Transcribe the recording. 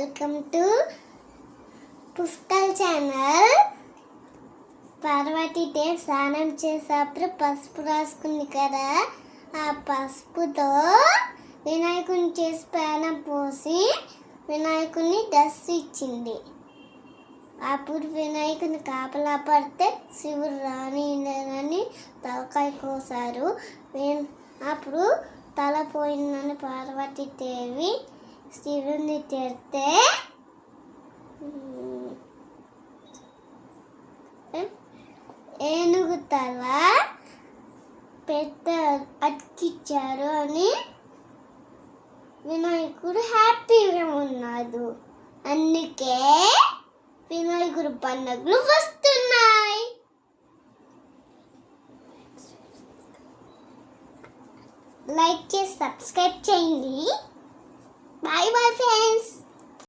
Welcome to పుస్తల్ channel. Parvati దేవ్ స్నానం చేసేటప్పుడు పసుపు రాసుకుంది కదా, ఆ పసుపుతో వినాయకుని చేసి పేనం పోసి వినాయకుని డ్రెస్ ఇచ్చింది. అప్పుడు వినాయకుని కాపలా పడితే శివుడు రాని తలకాయ కోసారు. అప్పుడు తల పోయిందని పార్వతీదేవి శివుని తిడితే ఏనుగు తల పెద్ద అతికిచ్చారు అని వినాయకుడు హ్యాపీగా ఉన్నాడు. అందుకే వినాయకుడు పండుగలు వస్తున్నాయి. లైక్ చేసి సబ్స్క్రైబ్ చేయండి. Bye bye friends.